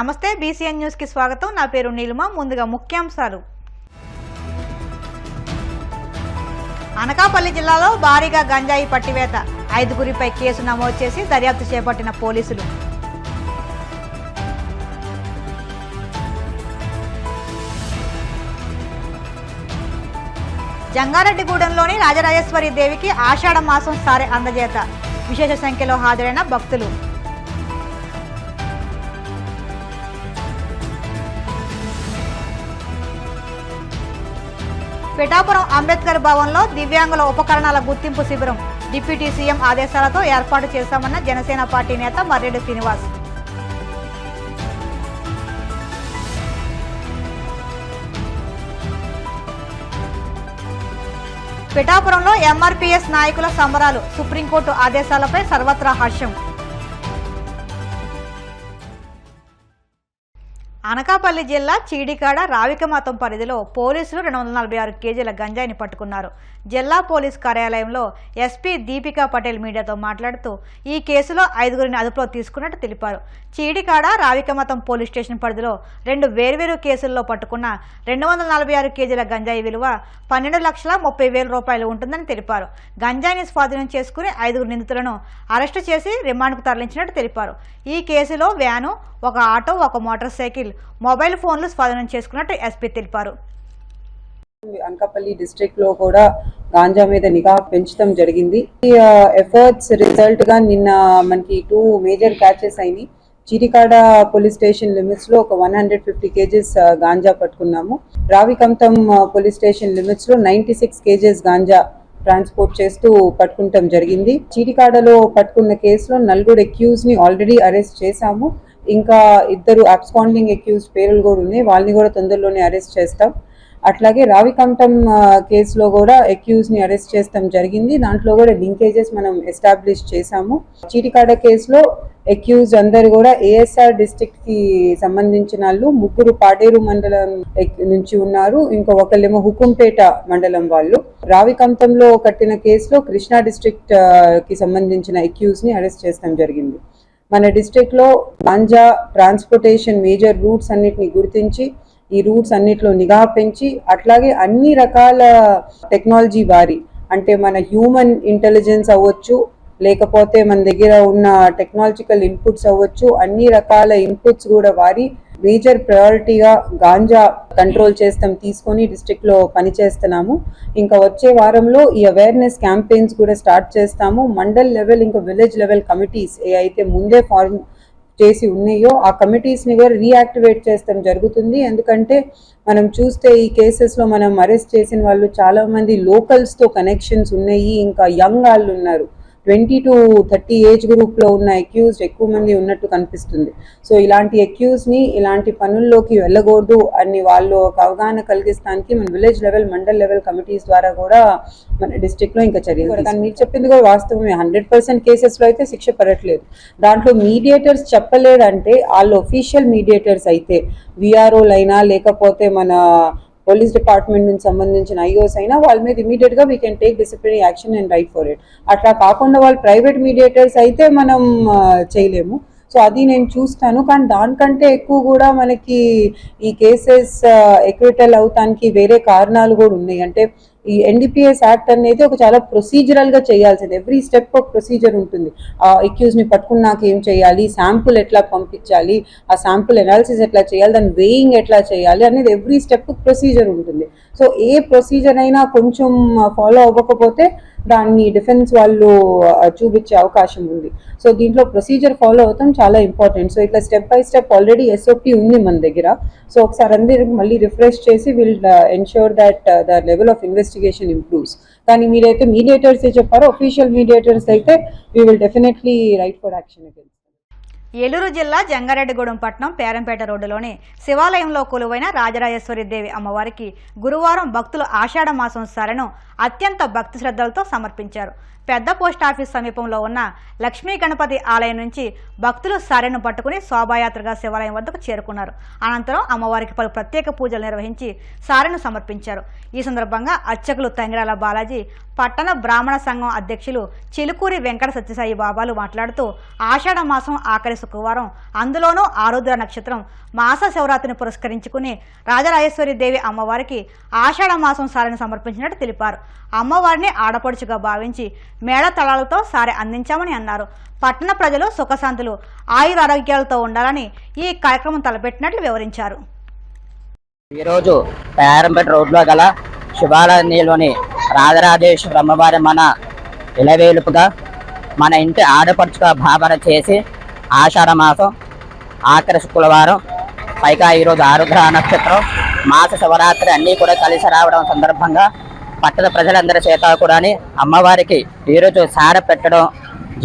నమస్తే BCN news కి స్వాగతం. నా పేరు నీలిమ. ముందుగా ముఖ్యాంశాలు. అనకాపల్లి జిల్లాలో భారీగా గంజాయి పట్టివేత, 5గురిపై కేసు నమోదు చేసి దర్యాప్తు చేపట్టిన పోలీసులు. జంగారెడ్డిగూడెంలోని రాజరాజేశ్వరి దేవికి ఆషాఢ మాసం సారె అందజేత, విశేష సంఖ్యలో హాజరైన భక్తులు. పిఠాపురం అంబేద్కర్ భవన్లో దివ్యాంగుల ఉపకరణాల గుర్తింపు శిబిరం, డిప్యూటీ సీఎం ఆదేశాలతో ఏర్పాటు చేశామన్న జనసేన పార్టీ నేత మర్రెడ్డి శ్రీనివాస్. పిఠాపురంలో ఎంఆర్పీఎస్ నాయకుల సంబరాలు, సుప్రీంకోర్టు ఆదేశాలపై సర్వత్రా హర్షం. అనకాపల్లి జిల్లా చీడికాడ రావికమతం పరిధిలో పోలీసులు 246 కేజీల గంజాయిని పట్టుకున్నారు. జిల్లా పోలీస్ కార్యాలయంలో ఎస్పీ దీపికా పటేల్ మీడియాతో మాట్లాడుతూ ఈ కేసులో 5గురిని అదుపులో తీసుకున్నట్టు తెలిపారు. చీడికాడ రావికమతం పోలీస్ స్టేషన్ పరిధిలో 2 వేర్వేరు కేసుల్లో పట్టుకున్న 246 కేజీల గంజాయి విలువ 12,30,000 రూపాయలు ఉంటుందని తెలిపారు. గంజాయిని స్వాధీనం చేసుకుని 5గురు నిందితులను అరెస్టు చేసి రిమాండ్కు తరలించినట్టు తెలిపారు. ఈ కేసులో వ్యాను, ఒక ఆటో, ఒక మోటార్ సైకిల్, మొబైల్ ఫోన్లు స్వాధీనం చేసుకున్నట్టు ఎస్పీ తెలిపారు. అనకాపల్లి డిస్ట్రిక్ట్ లో కూడా గాంజా మీద నిఘా పెంచడం జరిగింది. ఈ ఎఫర్ట్స్ రిజల్ట్ గా నిన్న మనకి 2 మేజర్ క్యాచెస్ అయినాయి. చీడికాడ పోలీస్ స్టేషన్ లిమిట్స్ లో ఒక 150 కేజెస్ గాంజా పట్టుకున్నాము. రావికంతం పోలీస్ స్టేషన్ లిమిట్స్ లో 96 కేజెస్ గాంజా ట్రాన్స్పోర్ట్ చేస్తూ పట్టుకుంటాం జరిగింది. చీడికాడలో పట్టుకున్న కేసులో 4 అక్యూజ్ ని ఆల్రెడీ అరెస్ట్ చేశాము. ఇంకా 2 అబ్స్కాండింగ్ అక్యూజ్ పేర్లు కూడా ఉన్నాయి, వాళ్ళని కూడా తొందరలోనే అరెస్ట్ చేస్తాం. అట్లాగే రావికంఠం కేసులో కూడా అక్యూజ్ ని అరెస్ట్ చేస్తాం జరిగింది. దాంట్లో కూడా లింకేజెస్ మనం ఎస్టాబ్లిష్ చేశాము. చీటికాడ కేసులో అక్యూజ్ అందరు కూడా ఏఎస్ఆర్ డిస్ట్రిక్ట్ కి సంబంధించిన వాళ్ళు, 3 పాడేరు మండలం నుంచి ఉన్నారు, ఇంకా ఒకళ్ళేమో హుకుంపేట మండలం వాళ్ళు. రావికంఠంలో కట్టిన కేసులో కృష్ణా డిస్ట్రిక్ట్ కి సంబంధించిన అక్యూజ్ ని అరెస్ట్ చేస్తాం జరిగింది. మన డిస్ట్రిక్ట్ లో గాంజా ట్రాన్స్పోర్టేషన్ మేజర్ రూట్స్ అన్నిటిని గుర్తించి ఈ రూట్స్ అన్నిట్లో నిఘా పెంచి, అట్లాగే అన్ని రకాల టెక్నాలజీ వారి, అంటే మన హ్యూమన్ ఇంటెలిజెన్స్ అవ్వచ్చు, లేకపోతే మన దగ్గర ఉన్న టెక్నాలజికల్ ఇన్పుట్స్ అవ్వచ్చు, అన్ని రకాల ఇన్పుట్స్ కూడా వారి మేజర్ ప్రయారిటీగా గాంజా కంట్రోల్ చేస్తాం తీసుకొని డిస్ట్రిక్ట్ లో పనిచేస్తున్నాము. ఇంకా వచ్చే వారంలో ఈ అవేర్నెస్ క్యాంపెయిన్స్ కూడా స్టార్ట్ చేస్తాము. మండల్ లెవెల్ ఇంకా విలేజ్ లెవెల్ కమిటీస్ ఏ అయితే ముందే ఫార్మ్ చేసి ఉన్నాయో ఆ కమిటీస్ ని కూడా రీయాక్టివేట్ చేస్తాం జరుగుతుంది. ఎందుకంటే మనం చూస్తే ఈ కేసెస్ లో మనం అరెస్ట్ చేసిన వాళ్ళు చాలా మంది లోకల్స్ తో కనెక్షన్స్ ఉన్నాయి, ఇంకా యంగ్ వాళ్ళు ఉన్నారు. 20 to 30 ఏజ్ గ్రూప్ లో ఉన్న అక్యూజ్డ్ ఎక్కువ మంది ఉన్నట్టు కనిపిస్తుంది. సో ఇలాంటి అక్యూజ్ ని ఇలాంటి పనుల్లోకి వెళ్ళకూడదు అని వాళ్ళు ఒక అవగాహన కలిగిస్తానికి మన village level, mandal level committees ద్వారా కూడా మన డిస్ట్రిక్ట్ లో ఇంకా చర్యలు. కానీ మీరు చెప్పింది కూడా వాస్తవమే. 100% కేసెస్ లో అయితే శిక్ష పడట్లేదు. దాంట్లో మీడియేటర్స్ చెప్పలేదంటే వాళ్ళు ఒఫీషియల్ మీడియేటర్స్ అయితే విఆర్ఓలు అయినా, లేకపోతే మన పోలీస్ డిపార్ట్మెంట్ నుంచి సంబంధించిన ఐఓస్ అయినా వాళ్ళ మీద ఇమీడియట్ గా we can take disciplinary action and right for it. అట్లా కాకుండా వాళ్ళు ప్రైవేట్ మీడియేటర్స్ అయితే మనం చేయలేము. సో అది నేను చూస్తాను. కానీ దానికంటే ఎక్కువ కూడా మనకి ఈ కేసెస్ ఎక్విటల్ అవుతానికి వేరే కారణాలు కూడా ఉన్నాయి. అంటే ఈ ఎన్డీపీఎస్ యాక్ట్ అనేది ఒక చాలా ప్రొసీజరల్ గా చేయాల్సింది. ఎవ్రీ స్టెప్ ఒక ప్రొసీజర్ ఉంటుంది. ఆ అక్యూజ్ ని పట్టుకున్నాక ఏం చేయాలి, శాంపుల్ ఎట్లా పంపించాలి, ఆ శాంపుల్ అనాలిసిస్ ఎట్లా చేయాలి, దాని వేయింగ్ ఎట్లా చేయాలి అనేది ఎవ్రీ స్టెప్ ప్రొసీజర్ ఉంటుంది. సో ఏ ప్రొసీజర్ అయినా కొంచెం ఫాలో అవ్వకపోతే దాన్ని డిఫెన్స్ వాళ్ళు చూపించే అవకాశం ఉంది. సో దీంట్లో ప్రొసీజర్ ఫాలో అవుతాం చాలా ఇంపార్టెంట్. సో ఇట్లా step by step already SOP ఉంది మన దగ్గర. సో ఒకసారి అందరికి మళ్ళీ రిఫ్రెష్ చేసి will ensure that the level of investigation improves. కానీ మీరైతే మీడియేటర్స్ చెప్పారో, అఫీషియల్ మీడియేటర్స్ అయితే we will definitely right for action against. Eluru జిల్లా జంగారెడ్డిగూడెం పట్టణం పేరంపేట రోడ్డులోని శివాలయంలో కొలువైన రాజరాజేశ్వరి దేవి అమ్మవారికి గురువారం భక్తులు ఆషాఢ మాసం సారెను అత్యంత భక్తి శ్రద్ధలతో సమర్పించారు. పెద్ద పోస్టాఫీస్ సమీపంలో ఉన్న లక్ష్మీ గణపతి ఆలయం నుంచి భక్తులు సారెను పట్టుకుని శోభాయాత్రగా శివాలయం వద్దకు చేరుకున్నారు. అనంతరం అమ్మవారికి పలు ప్రత్యేక పూజలు నిర్వహించి సారెను సమర్పించారు. ఈ సందర్భంగా అర్చకులు తంగిరాల బాలాజీ, పట్టణ బ్రాహ్మణ సంఘం అధ్యక్షులు చిలుకూరి వెంకట సత్యసాయి బాబాలు మాట్లాడుతూ ఆషాఢ మాసం ఆఖరి శుక్రవారం, అందులోనూ ఆరుద్ర నక్షత్రం మాస శివరాత్రిని పురస్కరించుకుని రాజరాజేశ్వరి దేవి అమ్మవారికి ఆషాఢ మాసం సారెను సమర్పించినట్టు తెలిపారు. అమ్మవారిని ఆడపడుచుగా భావించి మేళతాళాలతో సారె అందించామని అన్నారు. పట్టణ ప్రజలు సుఖశాంతులు ఆయురారోగ్యాలతో ఉండాలని ఈ కార్యక్రమం తలపెట్టినట్లు వివరించారు. ఈరోజు పేరంపేట రోడ్లో గల శివాలయంలోని రాజరాజేశ్వరి అమ్మవారి మన ఇలవేలుపుగా మన ఇంటి ఆడపడుచుగా భావన చేసి ఆషాఢ మాసం ఆఖరి శుక్రవారం, పైగా ఈరోజు ఆరుద్ర నక్షత్రం మాస శివరాత్రి అన్నీ కూడా కలిసి రావడం సందర్భంగా పట్టణ ప్రజలందరి చేత కూడా అమ్మవారికి ఈరోజు సారె పెట్టడం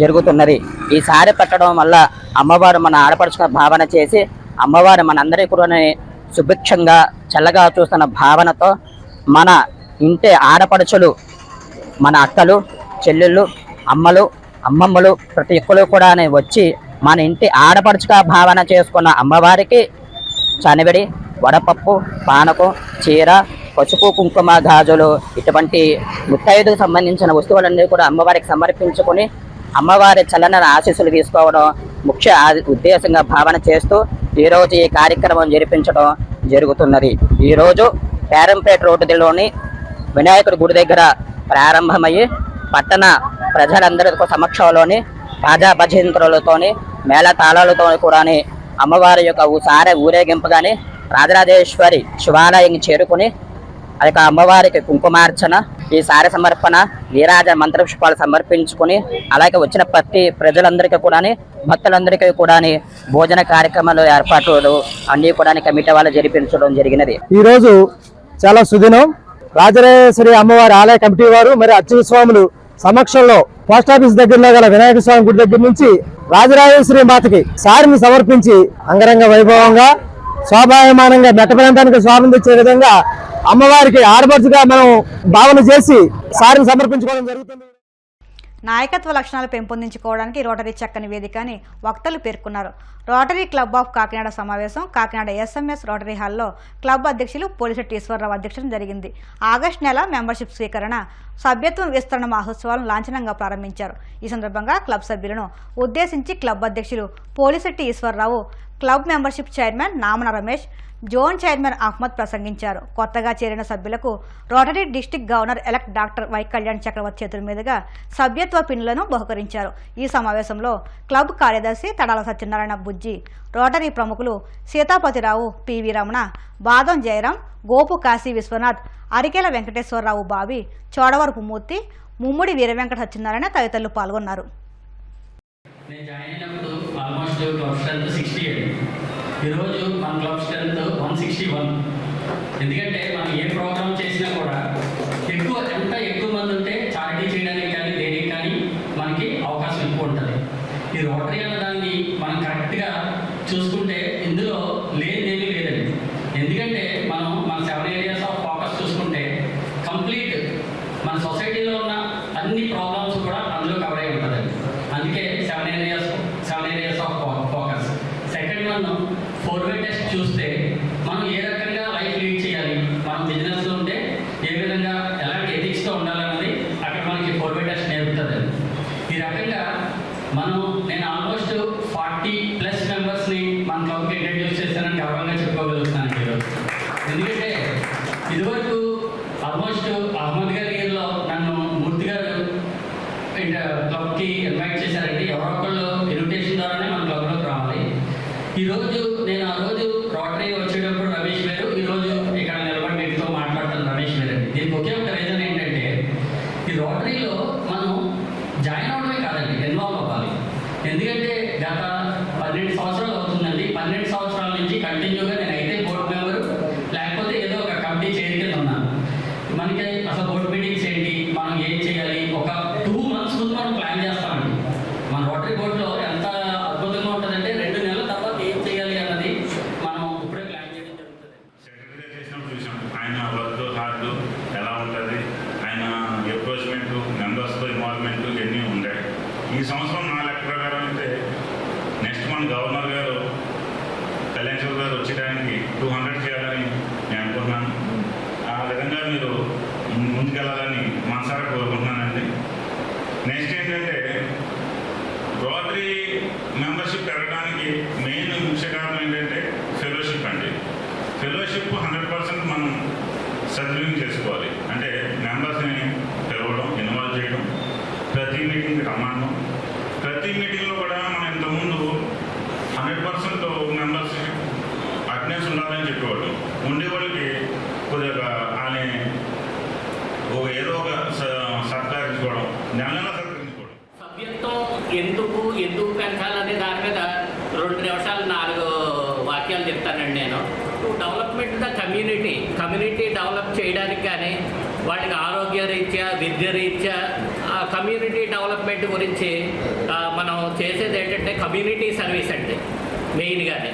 జరుగుతున్నది. ఈ సారె పెట్టడం వల్ల అమ్మవారు మన ఆడపడుచుగా భావన చేసి అమ్మవారు మనందరికీ కూడా సుభిక్షంగా చల్లగా చూస్తున్న భావనతో మన ఇంటి ఆడపడుచులు, మన అక్కలు, చెల్లెళ్ళు, అమ్మలు, అమ్మమ్మలు ప్రతి ఒక్కరు కూడా వచ్చి మన ఇంటి ఆడపడుచుగా భావన చేసుకున్న అమ్మవారికి చనివిడి, వడపప్పు, పానకం, చీర, పసుపు, కుంకుమ, గాజులు ఇటువంటి ముత్తైదుకు సంబంధించిన వస్తువులన్నీ కూడా అమ్మవారికి సమర్పించుకొని అమ్మవారి చల్లని ఆశీస్సులు తీసుకోవడం ముఖ్య ఉద్దేశంగా భావన చేస్తూ ఈరోజు ఈ కార్యక్రమం జరిపించడం జరుగుతున్నది. ఈరోజు పేరంపేట రోడ్డులోని వినాయకుడి గుడి దగ్గర ప్రారంభమయ్యి పట్టణ ప్రజలందరి సమక్షంలోని బాజా భజంత్రులతోని మేళతాళాలతో కూడా అమ్మవారి యొక్క సారె ఊరేగింపుగాని రాజరాజేశ్వరి శివాలయం చేరుకుని ఆ యొక్క అమ్మవారికి కుంకుమార్చన, ఈ సారె సమర్పణ, వీరాజ మంత్రపుష్పాలు సమర్పించుకొని అలాగే వచ్చిన ప్రతి ప్రజలందరికీ కూడా భక్తులందరికీ కూడా భోజన కార్యక్రమాలు ఏర్పాట్లు అన్ని కూడా కమిటీ వాళ్ళు జరిపించడం జరిగినది. ఈ రోజు చాలా సుదినం. రాజరాజేశ్వరి అమ్మవారి ఆలయ కమిటీ వారు మరి అర్చక స్వాములు సమక్షంలో పోస్టాఫీస్ దగ్గరలో గల వినాయక స్వామి గుడి దగ్గర నుంచి రాజరాజేశ్వరి మాతకి సారిని సమర్పించి అంగరంగ వైభవంగా శోభాయమానంగా మెట్ట ప్రాంతానికి స్వామిని తెచ్చే విధంగా అమ్మవారికి ఆడపడుచుగా మనం భావన చేసి సారిని సమర్పించుకోవడం జరుగుతుంది. నాయకత్వ లక్షణాలు పెంపొందించుకోవడానికి రోటరీ చక్కని వేదిక అని వక్తలు పేర్కొన్నారు. రోటరీ క్లబ్ ఆఫ్ కాకినాడ సమావేశం కాకినాడ SMS రోటరీ హాల్లో క్లబ్ అధ్యక్షులు పోలిశెట్టి ఈశ్వరరావు అధ్యక్షతన జరిగింది. ఆగస్టు నెల మెంబర్షిప్ స్వీకరణ, సభ్యత్వం విస్తరణ మహోత్సవాలను లాంఛనంగా ప్రారంభించారు. ఈ సందర్భంగా క్లబ్ సభ్యులను ఉద్దేశించి క్లబ్ అధ్యక్షులు Polisetti Eswararao, club membership chairman Namana Ramesh, zone chairman Ahmed ప్రసంగించారు. కొత్తగా చేరిన సభ్యులకు Rotary district governor elect doctor Y Kalyan Chakravarthy చేతుల మీదుగా సభ్యత్వ పిన్నులను బహుకరించారు. ఈ సమావేశంలో క్లబ్ కార్యదర్శి తడాల సత్యనారాయణ బుజ్జి, రోటరీ ప్రముఖులు సీతాపతిరావు, పివి రమణ, బాదం జయరాం, గోపు కాశీ విశ్వనాథ్, అరికెల వెంకటేశ్వరరావు బాబి, చోడవరపు మూర్తి, ముమ్ముడి వీర వెంకట సత్యనారాయణ తదితరులు పాల్గొన్నారు. ఈరోజు మన క్లబ్ స్ట్రెంత్ 161. ఎందుకంటే మనం ఏ ప్రోగ్రామ్ చేసినా కూడా ఎంత ఎక్కువ మంది ఉంటే చారిటీ చేయడానికి కానీ దేనికి కానీ మనకి అవకాశం ఎక్కువ ఉంటుంది. ఈ రోటరీ అన్న దాన్ని మనం కరెక్ట్గా చూసుకుంటే ఇందులో లేదేమీ లేదండి. ఎందుకంటే మనం మన 7 areas ఆఫ్ ఫోకస్ చూసుకుంటే కంప్లీట్ మన సొసైటీలో ఉన్న అన్ని ప్రాబ్లమ్స్ కూడా అందులో కవర్ అయి ఉంటుందండి. అందుకే 7 areas of focus. Second one 4-way test చూస్తే మనం ఏ రకంగా లైఫ్ లీడ్ చేయాలి, మనం బిజినెస్లో ఉంటే ఏ విధంగా ఎలాంటి ఎథిక్స్తో ఉండాలన్నది అక్కడ మనకి 4-way టెస్ట్ నేర్పుతుంది. ఈ రకంగా నేను ఆల్మోస్ట్ 40+ మెంబర్స్ని మన క్లబ్కి ఇంట్రడ్యూస్ చేస్తానని గర్వంగా చెప్పుకోగలుగుతున్నాను ఈరోజు. ఎందుకంటే ఇదివరకు ఆల్మోస్ట్ అహ్మద్ గారి ఇయర్లో నన్ను మూర్తి గారు క్లబ్కి ఇన్వైట్ చేశారండి. ఎవరో ఒకళ్ళు ఇన్విటేషన్ ద్వారానే మన క్లబ్లోకి రావాలి. ఈరోజు నేను ఆ రోజు రోటరీ వచ్చేటప్పుడు రమేష్ వేరు, ఈరోజు ఇక్కడ నిలబడి మీతో మాట్లాడుతున్న రమేష్ వేరు అండి. దీనికి ఒకే ఒక రీజన్ ఏంటంటే ఈ రోటరీలో మనం జాయిన్ అవడమే కాదండి, ఇన్వాల్వ్ అవ్వాలి. ఎందుకంటే గత 12 సంవత్సరాలు అవుతుందండి. 12 సంవత్సరాల నుంచి పెంచడానికి 200 చేయాలని నేను అనుకుంటున్నాను. ఆ విధంగా మీరు ముందుకెళ్ళాలని మనసారా కోరుకుంటున్నానండి. నెక్స్ట్ ఏంటంటే రోటరీ మెంబర్షిప్ పెరగడానికి మెయిన్ ముఖ్య కారణం ఏంటంటే ఫెలోషిప్ అండి. ఫెలోషిప్ 100% మనం సద్వినియోగం చేసుకోవాలి. అంటే మెంబర్స్ని పిలవడం, ఇన్వాల్వ్ చేయడం, ప్రతి మీటింగ్కి రమ్మడం. ప్రతి మీటింగ్లో కూడా మనం ఇంతకుముందు 100% మెంబర్స్ అటెండెన్స్ ఉండాలని చెప్పేవాళ్ళు. ఉండేవాళ్ళకి కొద్దిగా ఆయన ఏదో ఒక సత్కరించుకోవడం, నెల సత్కరించుకోవడం. సభ్యత్వం ఎందుకు పెంచాలనే దాని మీద 2 నిమిషాలు 4 వాక్యాలు చెప్తానండి నేను. డెవలప్మెంట్ ద కమ్యూనిటీ డెవలప్ చేయడానికి కానీ వాటికి ఆరోగ్య రీత్యా, విద్య రీత్యా కమ్యూనిటీ డెవలప్మెంట్ గురించి మనం చేసేది ఏంటంటే కమ్యూనిటీ సర్వీస్ అంటే మెయిన్గానే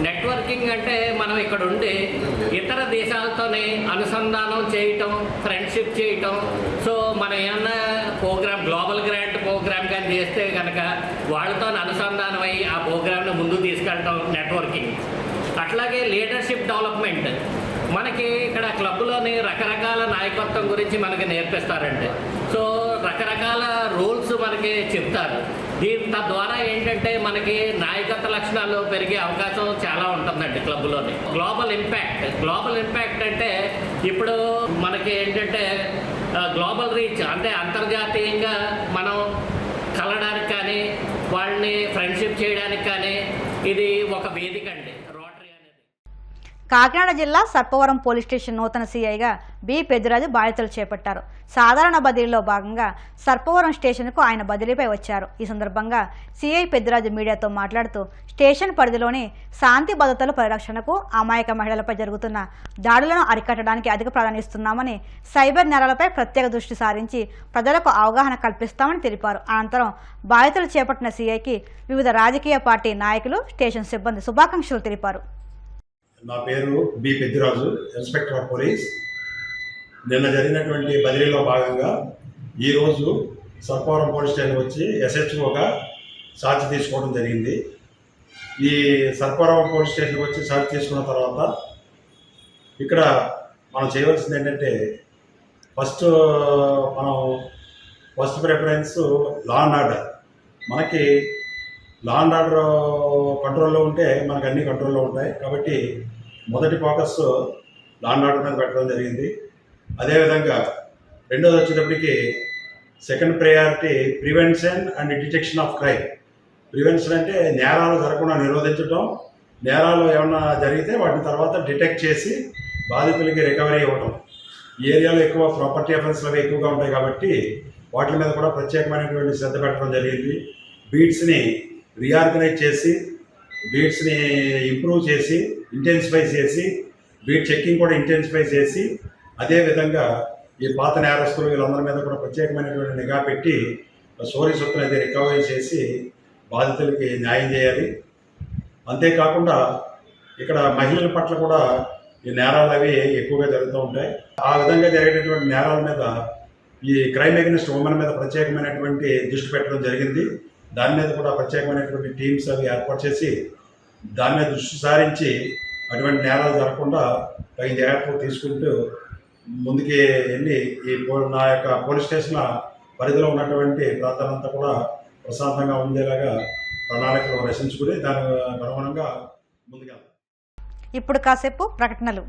నెట్వర్కింగ్ అంటే మనం ఇక్కడ ఉండి ఇతర దేశాలతోనే అనుసంధానం చేయటం, ఫ్రెండ్షిప్ చేయటం. సో మనం ఏమన్నా గ్లోబల్ గ్రాంట్ ప్రోగ్రామ్ కానీ చేస్తే కనుక వాళ్ళతో అనుసంధానం అయ్యి ఆ ప్రోగ్రామ్ని ముందుకు తీసుకెళ్ళటం నెట్వర్కింగ్. అట్లాగే లీడర్షిప్ డెవలప్మెంట్, మనకి ఇక్కడ క్లబ్లోని రకరకాల నాయకత్వం గురించి మనకి నేర్పిస్తారండి. సో రకరకాల రూల్స్ మనకి చెప్తారు. తద్వారా ఏంటంటే మనకి నాయకత్వ లక్షణాలు పెరిగే అవకాశం చాలా ఉంటుందండి క్లబ్లోని. గ్లోబల్ ఇంపాక్ట్ అంటే ఇప్పుడు మనకి ఏంటంటే గ్లోబల్ రీచ్ అంటే అంతర్జాతీయంగా మనం కలవడానికి కానీ వాళ్ళని ఫ్రెండ్షిప్ చేయడానికి కానీ ఇది ఒక వేదిక అండి రోటరీ అనేది. కాకినాడ జిల్లా సర్పవరం పోలీస్ స్టేషన్ నూతన సీఐగా బి పెద్దిరాజు బాధ్యతలు చేపట్టారు. సాధారణ బదిలీలో భాగంగా సర్పవరం స్టేషన్కు ఆయన బదిలీపై వచ్చారు. ఈ సందర్భంగా సీఐ పెద్దిరాజు మీడియాతో మాట్లాడుతూ స్టేషన్ పరిధిలోని శాంతి భద్రతల పరిరక్షణకు, అమాయక మహిళలపై జరుగుతున్న దాడులను అరికట్టడానికి అధిక ప్రాధాన్యమిస్తున్నామని, సైబర్ నేరాలపై ప్రత్యేక దృష్టి సారించి ప్రజలకు అవగాహన కల్పిస్తామని తెలిపారు. అనంతరం బాధ్యతలు చేపట్టిన సీఐకి వివిధ రాజకీయ పార్టీ నాయకులు, స్టేషన్ సిబ్బంది శుభాకాంక్షలు తెలిపారు. నా పేరు B Peddiraju, inspector of police. నిన్న జరిగినటువంటి బదిలీలో భాగంగా ఈరోజు సర్పవరం పోలీస్ స్టేషన్ వచ్చి ఎస్హెచ్ఓగా ఛార్జ్ తీసుకోవడం జరిగింది. ఈ సర్పవరం పోలీస్ స్టేషన్కి వచ్చి ఛార్జ్ తీసుకున్న తర్వాత ఇక్కడ మనం చేయవలసింది ఏంటంటే first preference law and order. మనకి లా అండ్ ఆర్డర్ కంట్రోల్లో ఉంటే మనకు అన్ని కంట్రోల్లో ఉంటాయి. కాబట్టి మొదటి ఫోకస్ లా అండ్ ఆర్డర్ మీద పెట్టడం జరిగింది. అదేవిధంగా రెండోది వచ్చేటప్పటికి second priority prevention and detection of crime. Prevention అంటే నేరాలు జరగకుండా నిరోధించడం, నేరాలు ఏమన్నా జరిగితే వాటిని తర్వాత డిటెక్ట్ చేసి బాధితులకి రికవరీ ఇవ్వడం. ఈ ఏరియాలో ఎక్కువ ప్రాపర్టీ అఫెన్స్లు అవి ఎక్కువగా ఉంటాయి కాబట్టి వాటి మీద కూడా ప్రత్యేకమైనటువంటి శ్రద్ధ పెట్టడం జరిగింది. బీట్స్ని రీఆర్గనైజ్ చేసి, బీట్స్ని ఇంప్రూవ్ చేసి, ఇంటెన్సిఫై చేసి, బీట్ చెక్కింగ్ కూడా ఇంటెన్సిఫై చేసి, అదేవిధంగా ఈ పాత నేరస్తులు వీళ్ళందరి మీద కూడా ప్రత్యేకమైనటువంటి నిఘా పెట్టి సోరీ సొత్తును అయితే రికవరీ చేసి బాధితులకి న్యాయం చేయాలి. అంతేకాకుండా ఇక్కడ మహిళల పట్ల కూడా ఈ నేరాలు అవి ఎక్కువగా జరుగుతూ ఉంటాయి. ఆ విధంగా జరిగేటటువంటి నేరాల మీద ఈ క్రైమ్ అగెనిస్ట్ ఉమెన్ మీద ప్రత్యేకమైనటువంటి దృష్టి పెట్టడం జరిగింది. దాని మీద కూడా ప్రత్యేకమైనటువంటి టీమ్స్ అవి ఏర్పాటు చేసి దాని మీద దృష్టి సారించి అటువంటి నేరాలు జరగకుండా తగిన జాగ్రత్తలు తీసుకుంటూ ముందుకి వెళ్ళి నా యొక్క పోలీస్ స్టేషన్ పరిధిలో ఉన్నటువంటి ప్రాంతాలంతా కూడా ప్రశాంతంగా ఉండేలాగా ప్రణాళికలు రచించుకుని దాని అనుగుణంగా ముందుకెళ్తాం. ఇప్పుడు కాసేపు ప్రకటనలు.